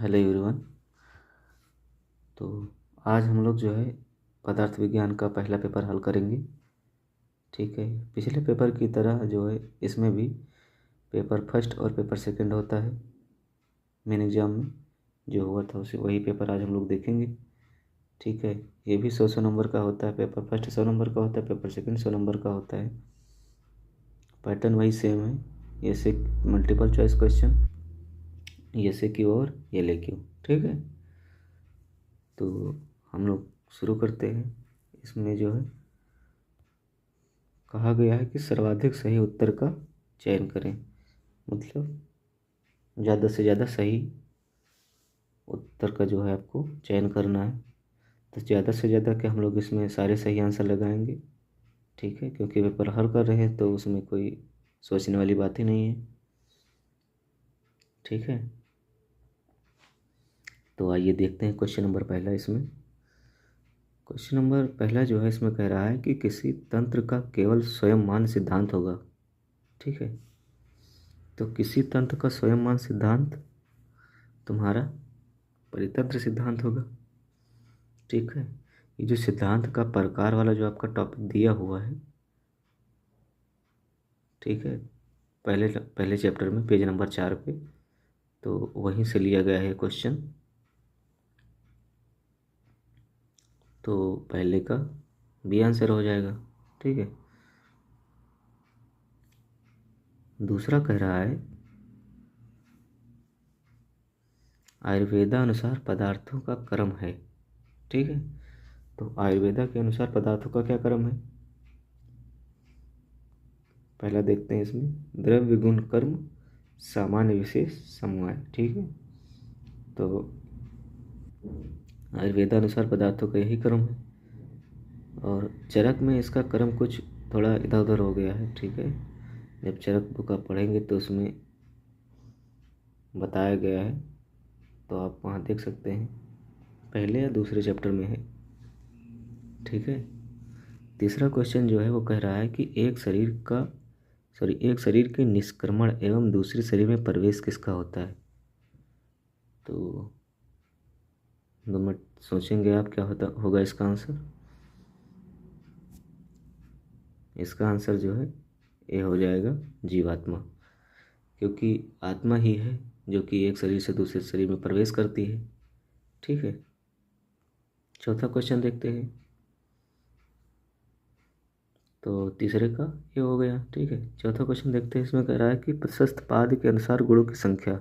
Hello everyone. तो आज हम लोग जो है पदार्थ विज्ञान का पहला पेपर हल करेंगे। ठीक है, पिछले पेपर की तरह जो है इसमें भी पेपर फर्स्ट और पेपर सेकंड होता है। मेन एग्जाम में जो हुआ था उसे वही पेपर आज हम लोग देखेंगे। ठीक है, ये भी 100 नंबर का होता है। पेपर फर्स्ट 100 नंबर का होता है, पेपर सेकंड 100 नंबर का होता है। पैटर्न वही सेम है, ये से मल्टीपल चॉइस क्वेश्चन, ये से क्यू और ये ले क्यू। ठीक है, तो हम लोग शुरू करते हैं। इसमें जो है कहा गया है कि सर्वाधिक सही उत्तर का चयन करें, मतलब ज़्यादा से ज़्यादा सही उत्तर का जो है आपको चयन करना है। तो ज़्यादा से ज़्यादा के हम लोग इसमें सारे सही आंसर लगाएंगे। ठीक है, क्योंकि पेपर हल कर रहे हैं तो उसमें कोई सोचने वाली बात ही नहीं है। ठीक है, तो आइए देखते हैं क्वेश्चन नंबर पहला। इसमें क्वेश्चन नंबर पहला जो है इसमें कह रहा है कि किसी तंत्र का केवल स्वयं मान सिद्धांत होगा। ठीक है, तो किसी तंत्र का स्वयं मान सिद्धांत तुम्हारा परितंत्र सिद्धांत होगा। ठीक है, ये जो सिद्धांत का प्रकार वाला जो आपका टॉपिक दिया हुआ है, ठीक है, पहले पहले चैप्टर में पेज नंबर 4 पे, तो वहीं से लिया गया है क्वेश्चन। तो पहले का बी आंसर हो जाएगा। ठीक है, दूसरा कह रहा है आयुर्वेदा अनुसार पदार्थों का क्रम है। ठीक है, तो आयुर्वेदा के अनुसार पदार्थों का क्या क्रम है, पहला देखते हैं। इसमें द्रव्य गुण कर्म सामान्य विशेष समवाय। ठीक है, तो आयुर्वेदा अनुसार पदार्थों का यही क्रम है, और चरक में इसका क्रम कुछ थोड़ा इधर उधर हो गया है। ठीक है, जब चरक बुक आप पढ़ेंगे तो उसमें बताया गया है, तो आप वहाँ देख सकते हैं, पहले या दूसरे चैप्टर में है। ठीक है, तीसरा क्वेश्चन जो है वो कह रहा है कि एक शरीर के निष्क्रमण एवं दूसरे शरीर में प्रवेश किसका होता है। तो 2 मिनट सोचेंगे आप, क्या होगा इसका आंसर। इसका आंसर जो है ये हो जाएगा जीवात्मा, क्योंकि आत्मा ही है जो कि एक शरीर से दूसरे शरीर में प्रवेश करती है। ठीक है, चौथा क्वेश्चन देखते हैं। तो तीसरे का ये हो गया। ठीक है, चौथा क्वेश्चन देखते हैं। इसमें कह रहा है कि प्रशस्त पाद के अनुसार गुणों की संख्या।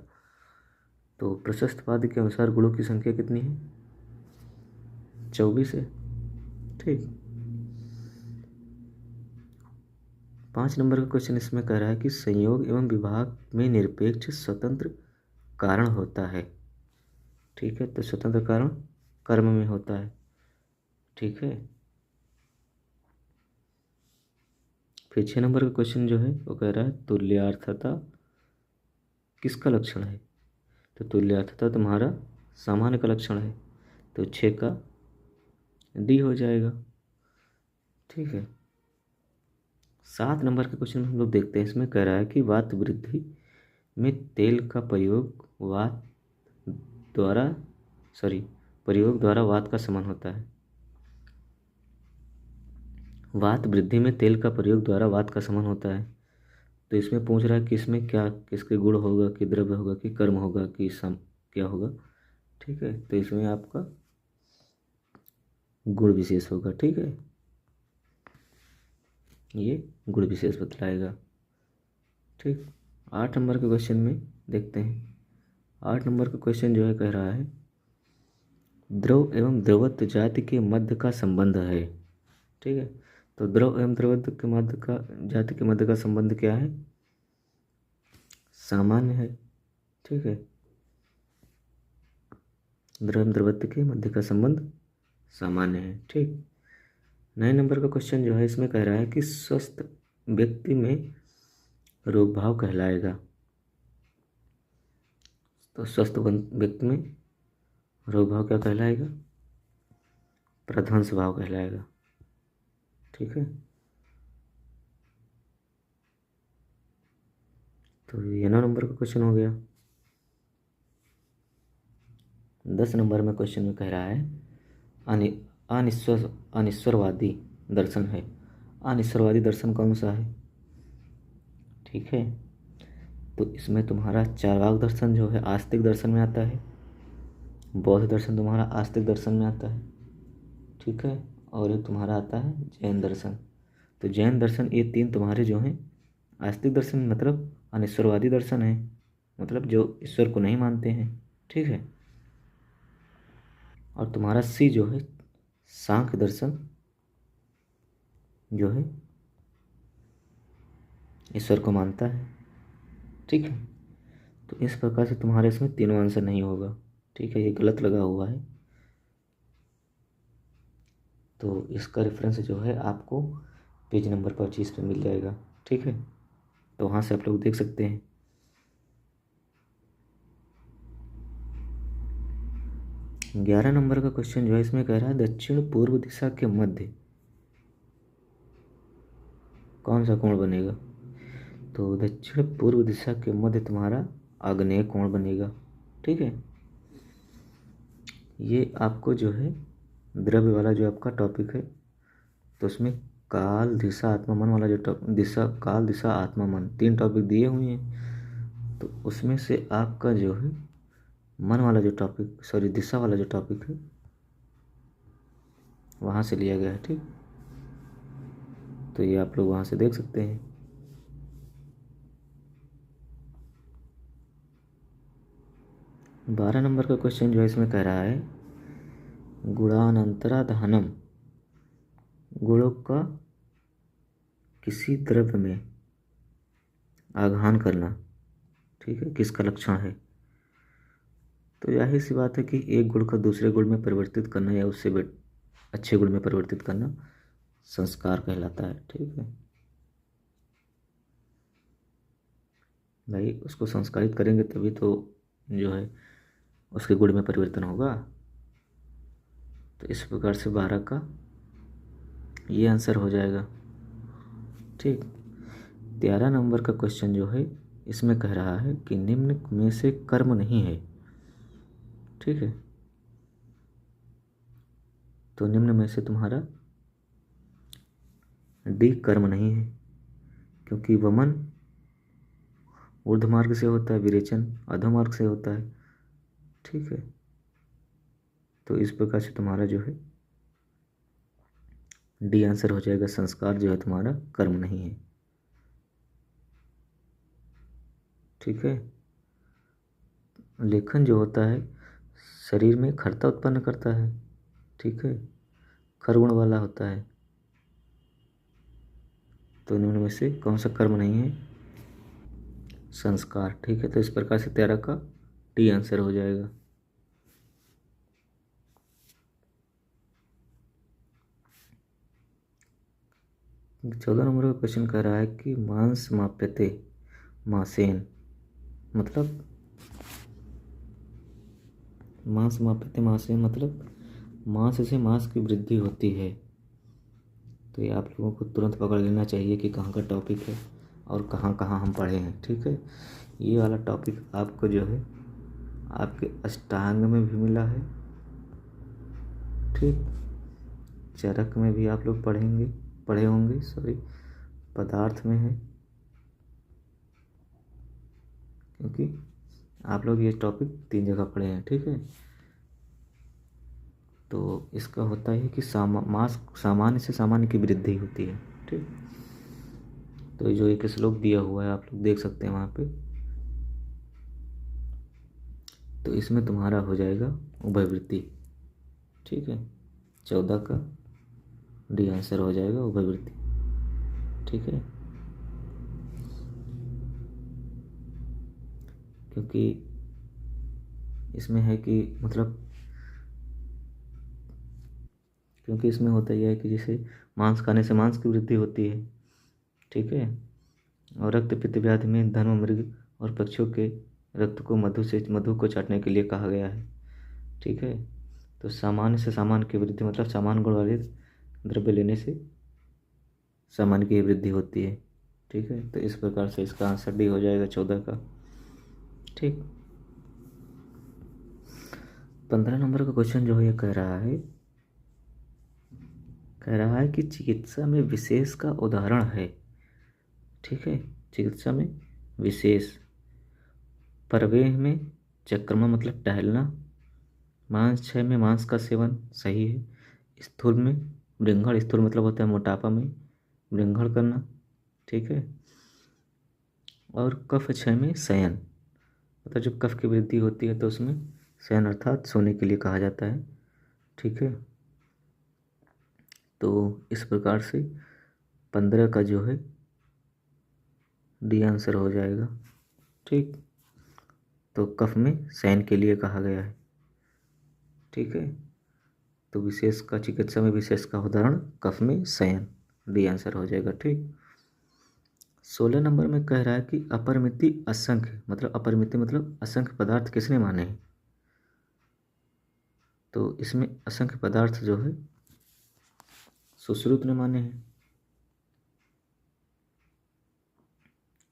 तो प्रशस्त पाद के अनुसार गुणों की संख्या कितनी है, 24 है। ठीक, 5 नंबर का क्वेश्चन इसमें कह रहा है कि संयोग एवं विभाग में निरपेक्ष स्वतंत्र कारण होता है। ठीक है, तो स्वतंत्र कारण कर्म में होता है। ठीक है, फिर 6 नंबर का क्वेश्चन जो है वो कह रहा है तुल्यार्थता किसका लक्षण है। तो तुल्यार्थता तुम्हारा सामान्य का लक्षण है, तो 6 का डी हो जाएगा। ठीक है, 7 नंबर के क्वेश्चन में हम लोग देखते हैं। इसमें कह रहा है कि वात वृद्धि में तेल का प्रयोग द्वारा प्रयोग द्वारा वात का समान होता है। वात वृद्धि में तेल का प्रयोग द्वारा वात का समान होता है। तो इसमें पूछ रहा है कि इसमें क्या किसके गुण होगा, कि द्रव्य होगा, कि कर्म होगा, कि सम क्या होगा। ठीक है, तो इसमें आपका गुण विशेष होगा। ठीक है, ये गुण विशेष बतलाएगा। ठीक, 8 नंबर के क्वेश्चन में देखते हैं। 8 नंबर का क्वेश्चन जो है कह रहा है द्रव एवं द्रवत्व जाति के मध्य का संबंध है। ठीक है, तो द्रव एवं द्रवत्व के मध्य का जाति के मध्य का संबंध क्या है, सामान्य है। ठीक है, द्रव एवं द्रवत्व के मध्य का संबंध सामान्य है। ठीक, 9 नंबर का क्वेश्चन जो है इसमें कह रहा है कि स्वस्थ व्यक्ति में रोग भाव कहलाएगा। तो स्वस्थ व्यक्ति में रोग भाव क्या कहलाएगा, प्रध्वंस भाव कहलाएगा। ठीक है, तो ये 9 नंबर का क्वेश्चन हो गया। 10 नंबर में क्वेश्चन में कह रहा है अनिश्वरवादी दर्शन है। अनिश्वरवादी दर्शन कौन सा है? ठीक है, तो इसमें तुम्हारा चार्वाक दर्शन जो है आस्तिक दर्शन में आता है, बौद्ध दर्शन तुम्हारा आस्तिक दर्शन में आता है। ठीक है, और ये तुम्हारा आता है जैन दर्शन। तो जैन दर्शन, ये तीन तुम्हारे जो हैं आस्तिक दर्शन मतलब अनिश्वरवादी दर्शन है, मतलब जो ईश्वर को नहीं मानते हैं। ठीक है, और तुम्हारा सी जो है सांख्य दर्शन जो है ईश्वर को मानता है। ठीक है, तो इस प्रकार से तुम्हारे इसमें तीनों आंसर नहीं होगा। ठीक है, ये गलत लगा हुआ है, तो इसका रेफरेंस जो है आपको पेज नंबर 25 पे मिल जाएगा। ठीक है, तो वहाँ से आप लोग देख सकते हैं। 11 नंबर का क्वेश्चन जो है इसमें कह रहा है दक्षिण पूर्व दिशा के मध्य कौन सा कोण बनेगा? तो दक्षिण पूर्व दिशा के मध्य तुम्हारा आग्नेय कोण बनेगा। ठीक है, ये आपको जो है द्रव्य वाला जो आपका टॉपिक है, तो उसमें काल दिशा आत्मा मन वाला जो दिशा काल दिशा आत्मा मन 3 टॉपिक दिए हुए हैं। तो उसमें से आपका जो है मन वाला जो टॉपिक, सॉरी दिशा वाला जो टॉपिक है वहाँ से लिया गया है। ठीक, तो ये आप लोग वहाँ से देख सकते हैं। बारह नंबर का क्वेश्चन जो है इसमें कह रहा है गुणानंतरा दहनम, गुणों का किसी द्रव्य में आघान करना, ठीक है, किसका लक्षण है? तो जाहिर सी बात है कि एक गुण का दूसरे गुण में परिवर्तित करना या उससे अच्छे गुण में परिवर्तित करना संस्कार कहलाता है। ठीक है भाई, उसको संस्कारित करेंगे तभी तो जो है उसके गुण में परिवर्तन होगा। तो इस प्रकार से 12 का ये आंसर हो जाएगा। ठीक, 13 नंबर का क्वेश्चन जो है इसमें कह रहा है कि निम्न में से कर्म नहीं है। ठीक है, तो निम्न में से तुम्हारा डी कर्म नहीं है, क्योंकि वमन ऊर्ध्व मार्ग से होता है, विरेचन अधो मार्ग से होता है। ठीक है, तो इस प्रकार से तुम्हारा जो है डी आंसर हो जाएगा। संस्कार जो है तुम्हारा कर्म नहीं है। ठीक है, लेखन जो होता है शरीर में खरता उत्पन्न करता है। ठीक है, खरगुण वाला होता है। तो निम्न में से कौन सा कर्म नहीं है? संस्कार। ठीक है, तो इस प्रकार से 13 का डी आंसर हो जाएगा। चौदह नंबर का क्वेश्चन कह रहा है कि मांस माप्यते मासेन, मतलब मांस माप्यते मासेन मतलब मांस से मांस की वृद्धि होती है। तो ये आप लोगों को तुरंत पकड़ लेना चाहिए कि कहाँ का टॉपिक है और कहाँ कहाँ हम पढ़े हैं। ठीक है, ये वाला टॉपिक आपको जो है आपके अष्टांग में भी मिला है। ठीक, चरक में भी आप लोग पढ़े होंगे, सॉरी पदार्थ में है, क्योंकि आप लोग ये टॉपिक 3 जगह पढ़े हैं। ठीक है, तो इसका होता है कि मास सामान्य से सामान्य की वृद्धि होती है। ठीक, तो जो एक श्लोक दिया हुआ है आप लोग देख सकते हैं वहाँ पे, तो इसमें तुम्हारा हो जाएगा उभयवृत्ति। ठीक है, 14 का डी आंसर हो जाएगा उभयवृत्ति। ठीक है, क्योंकि इसमें है कि मतलब क्योंकि इसमें होता यह है कि जैसे मांस खाने से मांस की वृद्धि होती है। ठीक है, और रक्त पित्त व्याधि में धर्म मृग और पक्षियों के रक्त को मधु को चाटने के लिए कहा गया है। ठीक है, तो सामान्य से सामान्य की वृद्धि मतलब सामान्य गुण वाले द्रव्य लेने से सामान्य की वृद्धि होती है। ठीक है, तो इस प्रकार से इसका आंसर डी हो जाएगा 14 का। ठीक, 15 नंबर का क्वेश्चन जो है ये कह रहा है कि चिकित्सा में विशेष का उदाहरण है। ठीक है, चिकित्सा में विशेष। प्रवेह में चक्रमा मतलब टहलना। मांसक्षय में मांस का सेवन, सही है। स्थूल में वृंघण, स्थूल मतलब होता है मोटापा में वृंघण करना। ठीक है। और कफ क्षय में शयन, मतलब जब कफ की वृद्धि होती है तो उसमें शयन अर्थात सोने के लिए कहा जाता है। ठीक है। तो इस प्रकार से 15 का जो है डी आंसर हो जाएगा। ठीक, तो कफ में शयन के लिए कहा गया है। ठीक है, तो विशेष का चिकित्सा में विशेष का उदाहरण कफ में शयन, डी आंसर हो जाएगा। ठीक, 16 नंबर में कह रहा है कि अपरिमिति असंख्य, मतलब अपरिमिति मतलब असंख्य पदार्थ किसने माने हैं। तो इसमें असंख्य पदार्थ जो है सुश्रुत ने माने हैं।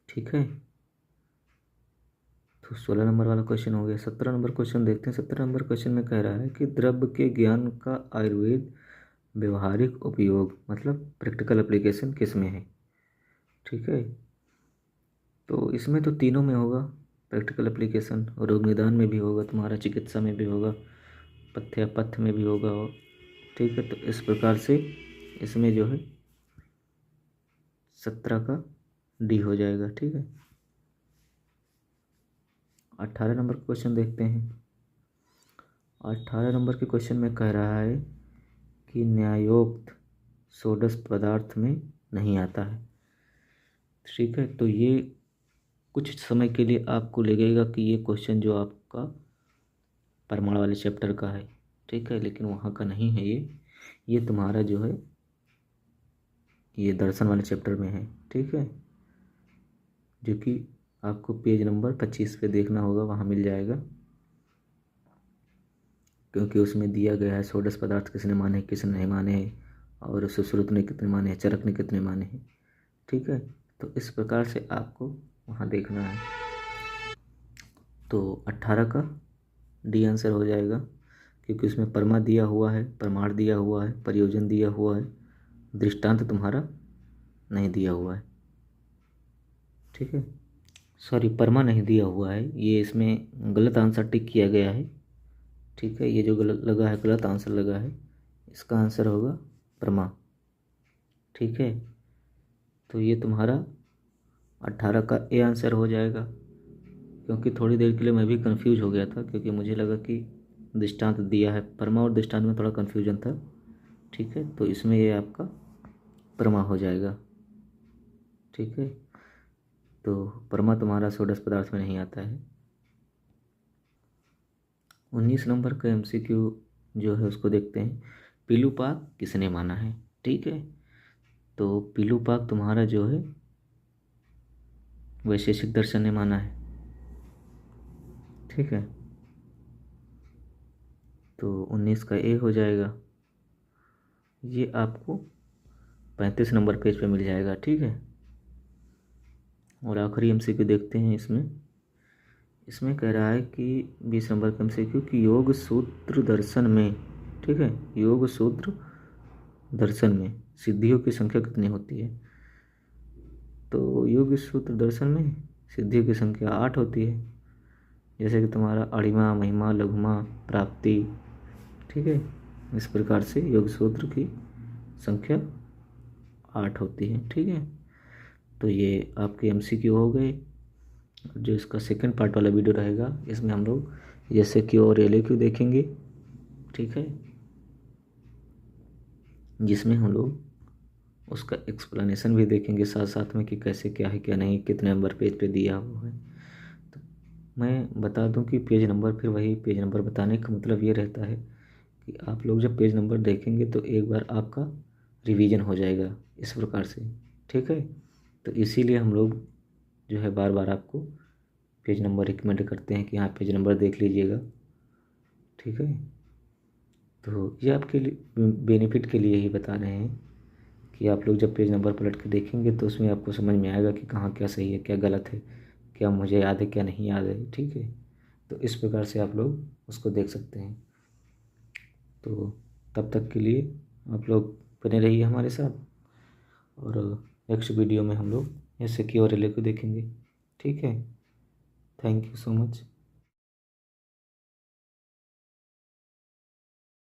ठीक है, तो 16 नंबर वाला क्वेश्चन हो गया। 17 नंबर क्वेश्चन देखते हैं। 17 नंबर क्वेश्चन में कह रहा है कि द्रव्य के ज्ञान का आयुर्वेद व्यवहारिक उपयोग, मतलब प्रैक्टिकल एप्लीकेशन किस में है। ठीक है, तो इसमें तो तीनों में होगा प्रैक्टिकल एप्लीकेशन, रोग निदान में भी होगा तुम्हारा, चिकित्सा में भी होगा, पथ्य पथ्य में भी होगा। ठीक है, तो इस प्रकार से इसमें जो है 17 का डी हो जाएगा। ठीक है, 18 नंबर क्वेश्चन देखते हैं। 18 नंबर के क्वेश्चन में कह रहा है कि न्यायोक्त सोडस पदार्थ में नहीं आता है। ठीक है, तो ये कुछ समय के लिए आपको लगेगा कि ये क्वेश्चन जो आपका परमाणु वाले चैप्टर का है। ठीक है, लेकिन वहाँ का नहीं है ये तुम्हारा जो है ये दर्शन वाले चैप्टर में है। ठीक है, जो कि आपको पेज नंबर 25 पे देखना होगा, वहाँ मिल जाएगा, क्योंकि उसमें दिया गया है सोडस पदार्थ किसने माने किसने नहीं माने हैं, और सुश्रुत ने कितने माने हैं, चरक ने कितने माने हैं। ठीक है, तो इस प्रकार से आपको वहाँ देखना है। तो 18 का डी आंसर हो जाएगा, क्योंकि उसमें परमा दिया हुआ है, प्रमाण दिया हुआ है, प्रयोजन दिया हुआ है, दृष्टांत तुम्हारा नहीं दिया हुआ है। ठीक है, सॉरी, परमा नहीं दिया हुआ है, ये इसमें गलत आंसर टिक किया गया है। ठीक है, ये जो गलत लगा है, गलत आंसर लगा है, इसका आंसर होगा परमा। ठीक है, तो ये तुम्हारा 18 का ए आंसर हो जाएगा, क्योंकि थोड़ी देर के लिए मैं भी कंफ्यूज हो गया था, क्योंकि मुझे लगा कि दृष्टांत दिया है, परमा और दृष्टांत में थोड़ा कन्फ्यूजन था। ठीक है, तो इसमें ये आपका परमा हो जाएगा। ठीक है, तो परमा तुम्हारा सोडस पदार्थ में नहीं आता है। 19 नंबर का MCQ जो है उसको देखते हैं। पीलूपाक किसने माना है। ठीक है, तो पीलूपाक तुम्हारा जो है वैशेषिक दर्शन ने माना है। ठीक है, तो 19 का ए हो जाएगा। ये आपको 35 नंबर पेज पे मिल जाएगा। ठीक है, और आखिरी MCQ देखते हैं। इसमें कह रहा है कि 20 नंबर का MCQ कि योग सूत्र दर्शन में, ठीक है, योग सूत्र दर्शन में सिद्धियों की संख्या कितनी होती है। तो योग सूत्र दर्शन में सिद्धियों की संख्या 8 होती है, जैसे कि तुम्हारा अणिमा, महिमा, लघुमा, प्राप्ति। ठीक है, इस प्रकार से योग सूत्र की संख्या 8 होती है। ठीक है, तो ये आपके MCQ हो गए। जो इसका सेकंड पार्ट वाला वीडियो रहेगा, इसमें हम लोग जैसे क्यू और LAQ देखेंगे। ठीक है, जिसमें हम लोग उसका एक्सप्लेनेशन भी देखेंगे साथ साथ में, कि कैसे क्या है क्या नहीं, कितने नंबर पेज पे दिया हुआ है। तो मैं बता दूं कि पेज नंबर, फिर वही पेज नंबर बताने का मतलब ये रहता है कि आप लोग जब पेज नंबर देखेंगे तो एक बार आपका रिवीजन हो जाएगा इस प्रकार से। ठीक है, तो इसीलिए हम लोग जो है बार बार आपको पेज नंबर रिकमेंड करते हैं कि हाँ पेज नंबर देख लीजिएगा। ठीक है, तो ये आपके लिए बेनिफिट के लिए ही बता रहे हैं कि आप लोग जब पेज नंबर पलट के देखेंगे तो उसमें आपको समझ में आएगा कि कहाँ क्या सही है, क्या गलत है, क्या मुझे याद है, क्या नहीं याद है। ठीक है, तो इस प्रकार से आप लोग उसको देख सकते हैं। तो तब तक के लिए आप लोग बने रहिए हमारे साथ, और नेक्स्ट वीडियो में हम लोग ऐसे की और रिले को देखेंगे। ठीक है, थैंक यू सो मच।